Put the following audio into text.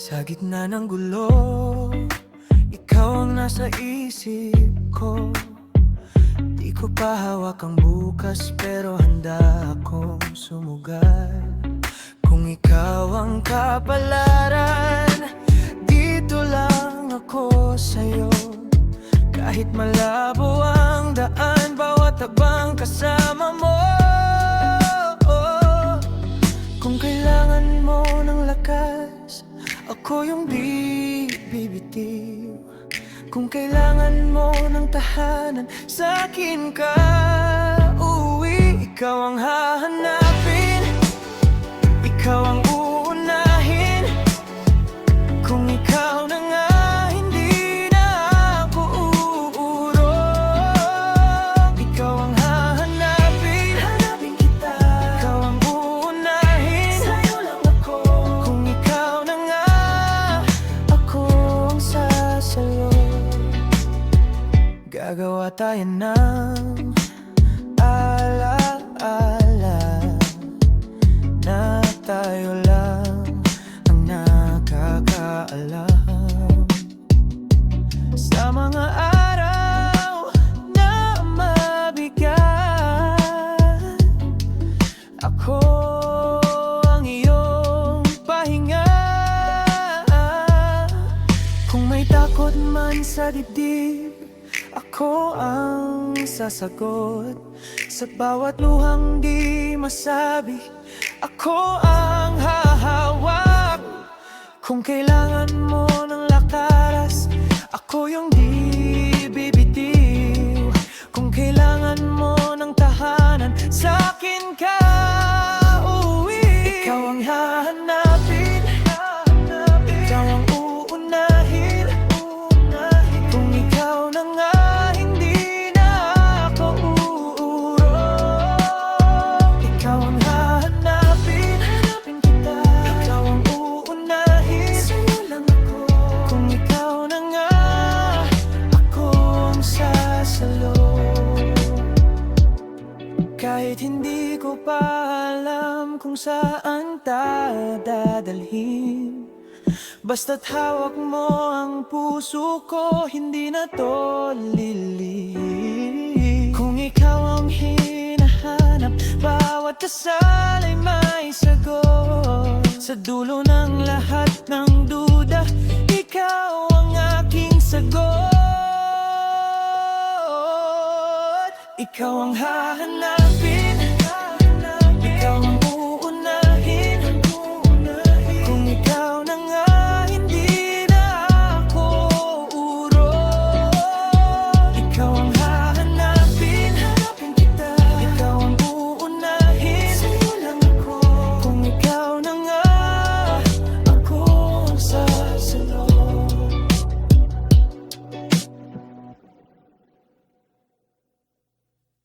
Sa gitna ng gulo, ikaw ang nasa isip ko. Di ko pa hawak ang bukas, pero handa akong sumugal. Kung ikaw ang kapalaran, dito lang ako sa'yo. Kahit malabo ang daan, bawat habang kasama mo. Kung kailangan mo ng lakas, ako yung di bibitiw. Kung kailangan mo ng tahanan, sa'kin ka uuwi. Ikaw ang hahanapin, ikaw ang uunahin. Kung ikaw na nga, hindi na ako uurong. Ikaw ang hahanapin, hanapin kita. Ikaw ang uunahin, sa'yo lang ako. Kung ikaw na nga, ako ang sasalo. Gagawa tayo ng alaala na tayo lang ang nakakaalam. Sa mga araw na mabigat, ako ang iyong pahinga. Kung may takot man sa dibdib, ako ang sasagot. Sa bawat luhang di masabi, ako ang hahawak. Kung kailangan mo ng lakaras, ako yung di bibitiw. Kung kailangan mo ng tahanan, sa'kin ka uuwi. Ikaw ang hahanapin, ikaw ang uunahin. Kung ikaw na nga, hindi na ako uurong. Ikaw ang hahanapin, hanapin kita. Ikaw ang uunahin, sa'yo lang ako. Kung ikaw na nga, ako ang sasalo. Kahit hindi ko pa alam kung saan dadalhin, basta't hawak mo ang puso ko, hindi na to lilihim. Kung ikaw ang hinahanap, bawat kasal ay may sagot. Sa dulo ng lahat ng duda, ikaw ang aking sagot. Ikaw ang hahanap,